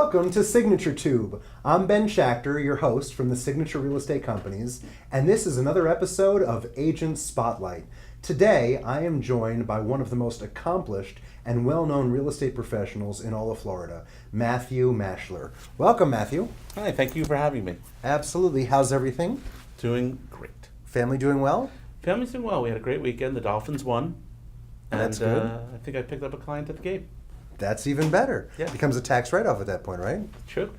Welcome to Signature Tube. I'm Ben Schachter, your host from the Signature Real Estate Companies, and this is another episode of Agent Spotlight. Today, I am joined by one of the most accomplished and well-known real estate professionals in all of Florida, Matthew Maschler. Welcome, Matthew. Hi, thank you for having me. Absolutely. How's everything? Doing great. Family doing well? Family's doing well. We had a great weekend. The Dolphins won. That's good. I think I picked up a client at the game. That's even better. Yeah. Becomes a tax write-off at that point, right? True.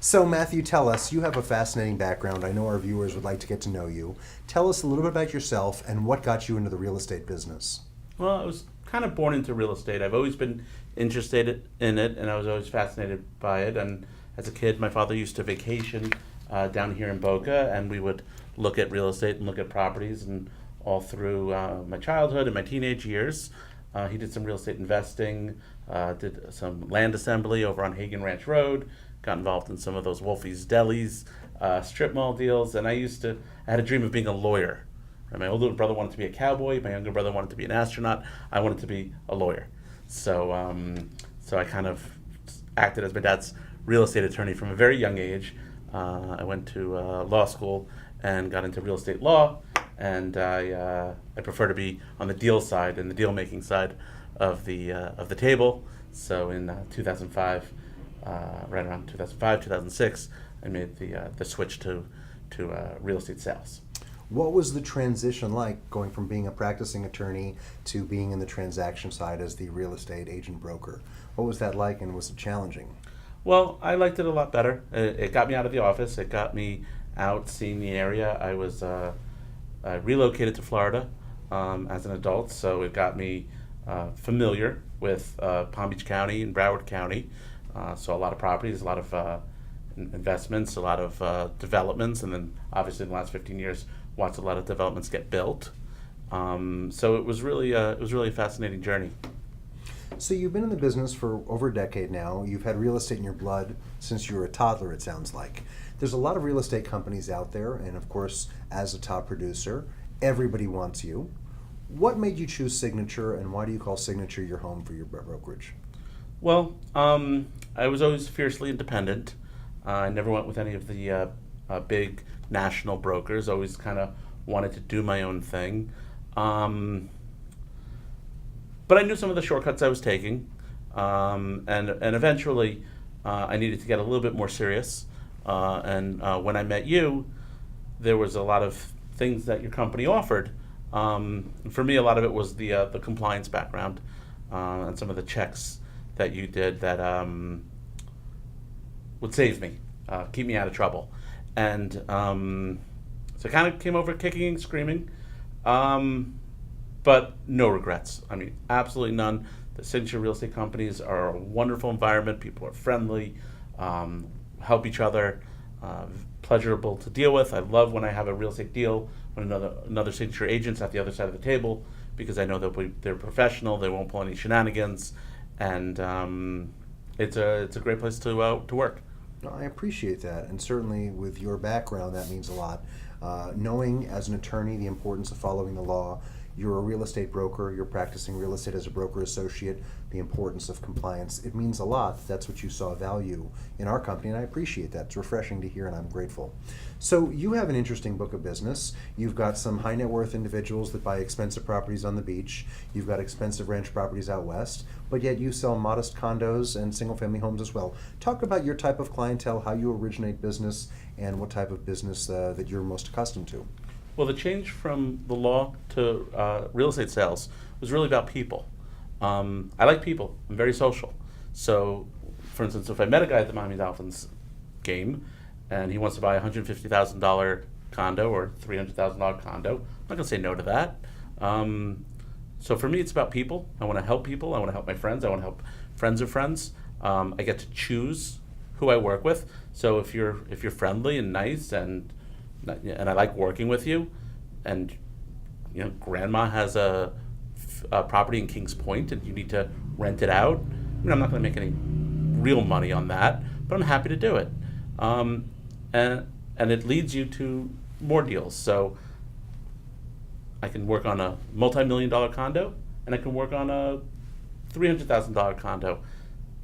So, Matthew, tell us, you have a fascinating background. I know our viewers would like to get to know you. Tell us a little bit about yourself and what got you into the real estate business. Well, I was kind of born into real estate. I've always been interested in it, and I was always fascinated by it. And as a kid, my father used to vacation down here in Boca, and we would look at real estate and look at properties. And all through my childhood and my teenage years, he did some real estate investing, did some land assembly over on Hagen Ranch Road, got involved in some of those Wolfie's Delis, strip mall deals, and I had a dream of being a lawyer. And my older brother wanted to be a cowboy, my younger brother wanted to be an astronaut, I wanted to be a lawyer. So I kind of acted as my dad's real estate attorney from a very young age. I went to law school and got into real estate law, and I prefer to be on the deal side and the deal making side of the table. So in 2005, right around 2005, 2006, I made the switch to real estate sales. What was the transition like going from being a practicing attorney to being in the transaction side as the real estate agent broker? What was that like, and was it challenging? Well, I liked it a lot better. It got me out of the office. It got me out seeing the area. I relocated to Florida as an adult, so it got me familiar with Palm Beach County and Broward County. So a lot of properties, a lot of investments, a lot of developments, and then obviously in the last 15 years, watched a lot of developments get built. So it was really a fascinating journey. So you've been in the business for over a decade now. You've had real estate in your blood since you were a toddler, it sounds like. There's a lot of real estate companies out there, and of course, as a top producer, everybody wants you. What made you choose Signature, and why do you call Signature your home for your brokerage? Well, I was always fiercely independent. I never went with any of the big national brokers. Always kind of wanted to do my own thing. But I knew some of the shortcuts I was taking, and eventually I needed to get a little bit more serious. And when I met you, there was a lot of things that your company offered. For me, a lot of it was the compliance background and some of the checks that you did that would save me, keep me out of trouble. And so I kind of came over kicking and screaming. But no regrets. I mean, absolutely none. The Signature Real Estate Companies are a wonderful environment. People are friendly, help each other, pleasurable to deal with. I love when I have a real estate deal when another Signature agent's at the other side of the table, because I know they're professional. They won't pull any shenanigans, and it's a great place to work. I appreciate that, and certainly with your background, that means a lot. Knowing as an attorney the importance of following the law. You're a real estate broker, you're practicing real estate as a broker associate, the importance of compliance. It means a lot. That's what you saw value in our company, and I appreciate that. It's refreshing to hear, and I'm grateful. So you have an interesting book of business. You've got some high net worth individuals that buy expensive properties on the beach. You've got expensive ranch properties out west, but yet you sell modest condos and single family homes as well. Talk about your type of clientele, how you originate business, and what type of business that you're most accustomed to. Well, the change from the law to real estate sales was really about people. I like people. I'm very social. So, for instance, if I met a guy at the Miami Dolphins game and he wants to buy a $150,000 condo or $300,000 condo, I'm not going to say no to that. So for me, it's about people. I want to help people. I want to help my friends. I want to help friends of friends. I get to choose who I work with. So if you're friendly and nice and I like working with you, and grandma has a property in Kings Point and you need to rent it out, I'm not going to make any real money on that, but I'm happy to do it. And it leads you to more deals. So I can work on a multi-million-dollar condo, and I can work on a $300,000 condo.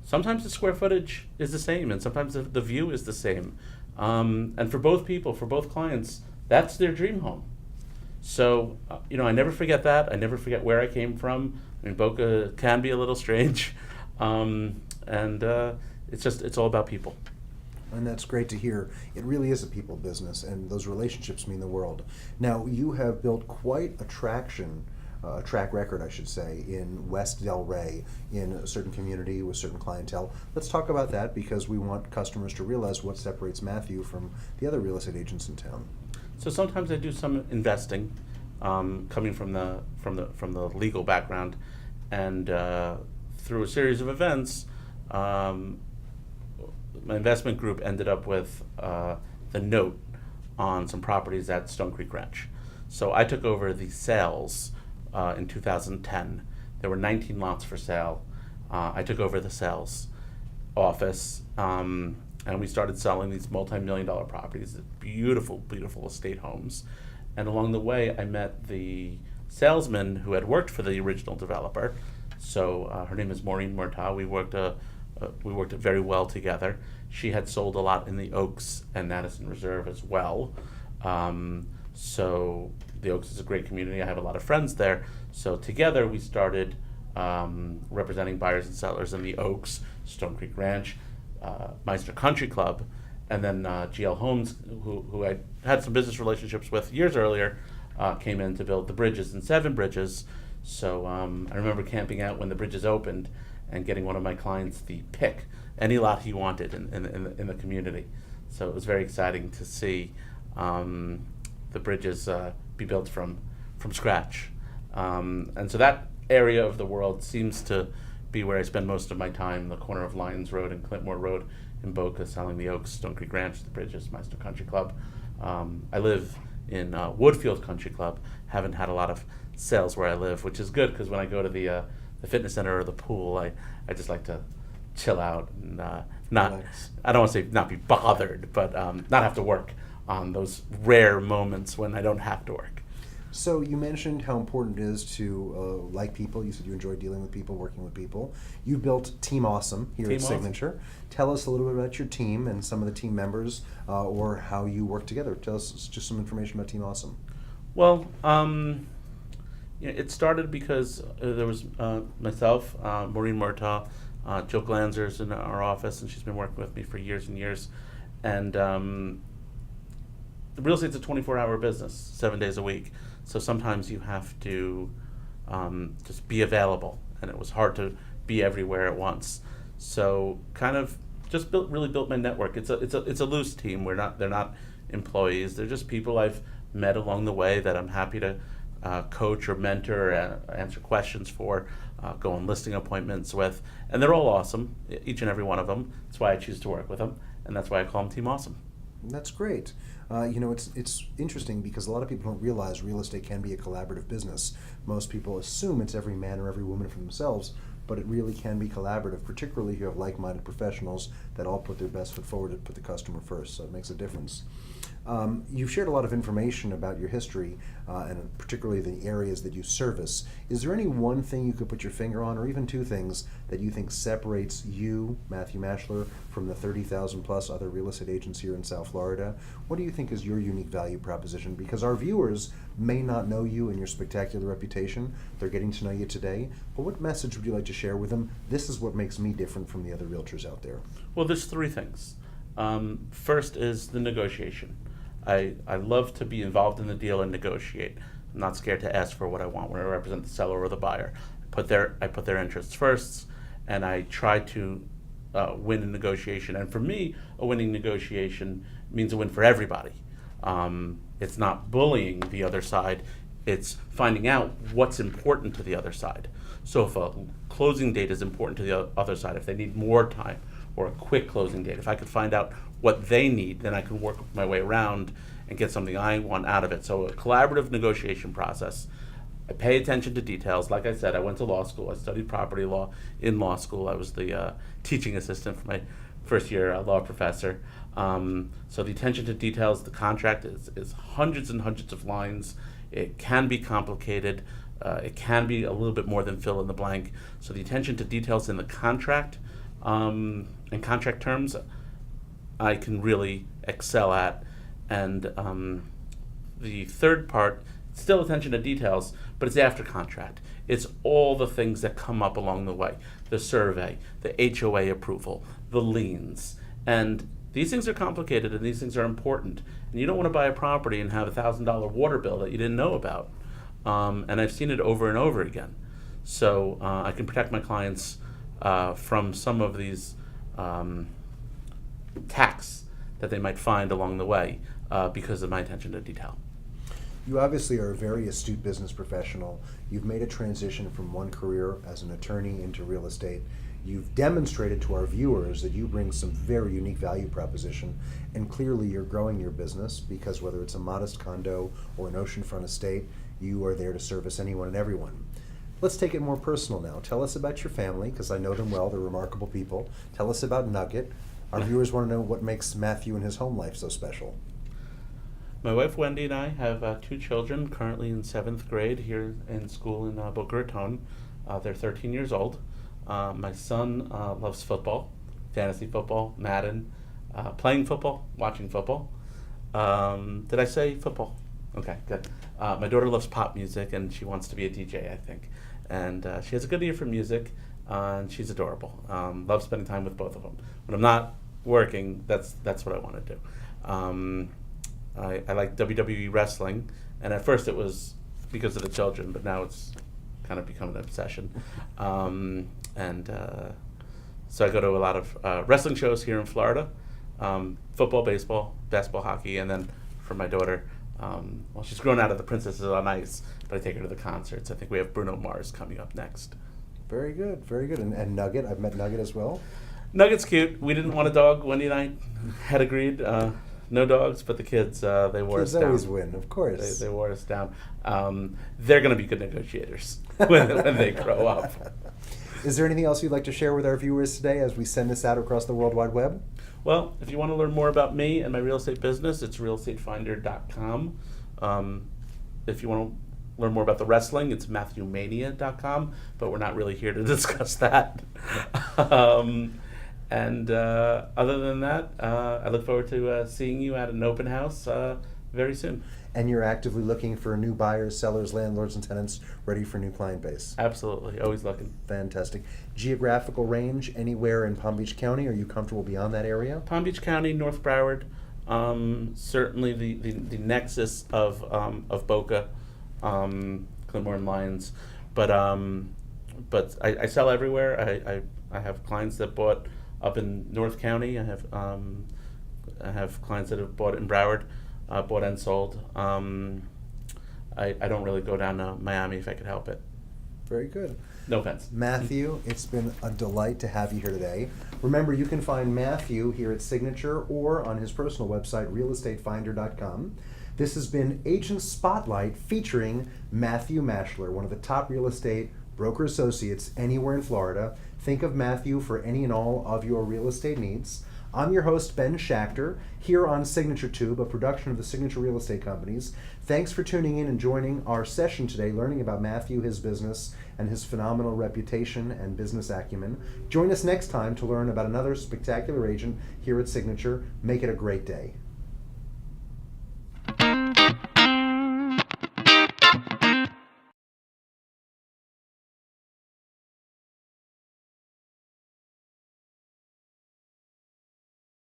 sometimes the square footage is the same, and sometimes the view is the same. And for both people, for both clients, that's their dream home. So, I never forget that. I never forget where I came from. I mean, Boca can be a little strange, and it's all about people. And that's great to hear. It really is a people business, and those relationships mean the world. Now, you have built quite a track record, I should say, in West Del Rey, in a certain community with certain clientele. Let's talk about that, because we want customers to realize what separates Matthew from the other real estate agents in town. So sometimes I do some investing, coming from the legal background, and through a series of events, my investment group ended up with the note on some properties at Stone Creek Ranch. So I took over the sales in 2010. There were 19 lots for sale. I took over the sales office, and we started selling these multi-million-dollar properties, beautiful, beautiful estate homes. And along the way, I met the salesman who had worked for the original developer. So her name is Maureen Murtaugh. We worked very well together. She had sold a lot in the Oaks and Madison Reserve as well. So the Oaks is a great community. I have a lot of friends there. So together we started representing buyers and sellers in the Oaks, Stone Creek Ranch, Maschler Country Club, and then GL Homes, who I had some business relationships with years earlier, came in to build the bridges and 7 bridges. So I remember camping out when the bridges opened and getting one of my clients the pick, any lot he wanted in the community. So it was very exciting to see the bridges be built from scratch. And so that area of the world seems to be where I spend most of my time, the corner of Lyons Road and Clintmore Road in Boca, selling the Oaks, Stone Creek Ranch, the bridges, Maschler Country Club. I live in Woodfield Country Club. Haven't had a lot of sales where I live, which is good, because when I go to the fitness center or the pool, I just like to chill out and not, Relax. I don't want to say not be bothered, but not have to work on those rare moments when I don't have to work. So you mentioned how important it is to like people. You said you enjoy dealing with people, working with people. You built Team Awesome here Team at Awesome. Signature. Tell us a little bit about your team and some of the team members, or how you work together. Tell us just some information about Team Awesome. Well, it started because there was myself, Maureen Murtaugh, Jill Glanzer's in our office, and she's been working with me for years and years. And the real estate's a 24-hour business, 7 days a week. So sometimes you have to just be available, and it was hard to be everywhere at once. So kind of just really built my network. It's a loose team. They're not employees. They're just people I've met along the way that I'm happy to coach or mentor, answer questions for, go on listing appointments with, and they're all awesome, each and every one of them. That's why I choose to work with them, and that's why I call them Team Awesome. That's great. It's interesting, because a lot of people don't realize real estate can be a collaborative business. Most people assume it's every man or every woman for themselves, but it really can be collaborative, particularly if you have like-minded professionals that all put their best foot forward to put the customer first, so it makes a difference. You've shared a lot of information about your history, and particularly the areas that you service. Is there any one thing you could put your finger on, or even 2 things, that you think separates you, Matthew Maschler, from the 30,000 plus other real estate agents here in South Florida? What do you think is your unique value proposition? Because our viewers may not know you and your spectacular reputation. They're getting to know you today. But what message would you like to share with them? This is what makes me different from the other realtors out there. Well, there's 3 things. First is the negotiation. I love to be involved in the deal and negotiate. I'm not scared to ask for what I want when I represent the seller or the buyer. I put their interests first, and I try to win a negotiation. And for me, a winning negotiation means a win for everybody. It's not bullying the other side. It's finding out what's important to the other side. So if a closing date is important to the other side, if they need more time, or a quick closing date, if I could find out what they need, then I can work my way around and get something I want out of it. So a collaborative negotiation process. I pay attention to details. Like I said, I went to law school. I studied property law in law school. I was the teaching assistant for my first year law professor. So the attention to details, the contract is hundreds and hundreds of lines. It can be complicated. It can be a little bit more than fill in the blank. So the attention to details in the contract, and contract terms I can really excel at. And the third part, still attention to details, but it's after contract. It's all the things that come up along the way: the survey, the HOA approval, the liens. And these things are complicated and these things are important. And you don't want to buy a property and have $1,000 water bill that you didn't know about. And I've seen it over and over again. So I can protect my clients from some of these tacks that they might find along the way because of my attention to detail. You obviously are a very astute business professional. You've made a transition from one career as an attorney into real estate. You've demonstrated to our viewers that you bring some very unique value proposition, and clearly you're growing your business because whether it's a modest condo or an oceanfront estate, you are there to service anyone and everyone. Let's take it more personal now. Tell us about your family, because I know them well. They're remarkable people. Tell us about Nugget. Our viewers want to know what makes Matthew and his home life so special. My wife Wendy and I have 2 children currently in 7th grade here in school in Boca Raton. They're 13 years old. My son loves football, fantasy football, Madden, playing football, watching football. Did I say football? Okay, good. My daughter loves pop music and she wants to be a DJ, I think. And she has a good ear for music and she's adorable. Love spending time with both of them. When I'm not working, that's what I want to do. I like WWE wrestling, and at first it was because of the children, but now it's kind of become an obsession. So I go to a lot of wrestling shows here in Florida, football, baseball, basketball, hockey, and then for my daughter, well, she's grown out of the Princesses on Ice, but I take her to the concerts. I think we have Bruno Mars coming up next. Very good, very good. And Nugget, I've met Nugget as well. Nugget's cute. We didn't want a dog. Wendy and I had agreed. No dogs, but the kids, they wore us down. Kids always win, of course. They wore us down. They're going to be good negotiators when they grow up. Is there anything else you'd like to share with our viewers today as we send this out across the World Wide Web? Well, if you want to learn more about me and my real estate business, it's realestatefinder.com. If you want to learn more about the wrestling, it's matthewmania.com, but we're not really here to discuss that. And other than that, I look forward to seeing you at an open house very soon. And you're actively looking for new buyers, sellers, landlords, and tenants ready for new client base. Absolutely. Always looking. Fantastic. Geographical range, anywhere in Palm Beach County? Are you comfortable beyond that area? Palm Beach County, North Broward, certainly the nexus of Boca, Claremore and Lyons. But I sell everywhere. I have clients that bought up in North County. I have clients that have bought in Broward, bought and sold. I don't really go down to Miami if I could help it. Very good. No offense. Matthew, it's been a delight to have you here today. Remember, you can find Matthew here at Signature or on his personal website, realestatefinder.com. This has been Agent Spotlight featuring Matthew Maschler, one of the top real estate broker associates anywhere in Florida. Think of Matthew for any and all of your real estate needs. I'm your host, Ben Schachter, here on Signature Tube, a production of the Signature Real Estate Companies. Thanks for tuning in and joining our session today, learning about Matthew, his business, and his phenomenal reputation and business acumen. Join us next time to learn about another spectacular agent here at Signature. Make it a great day.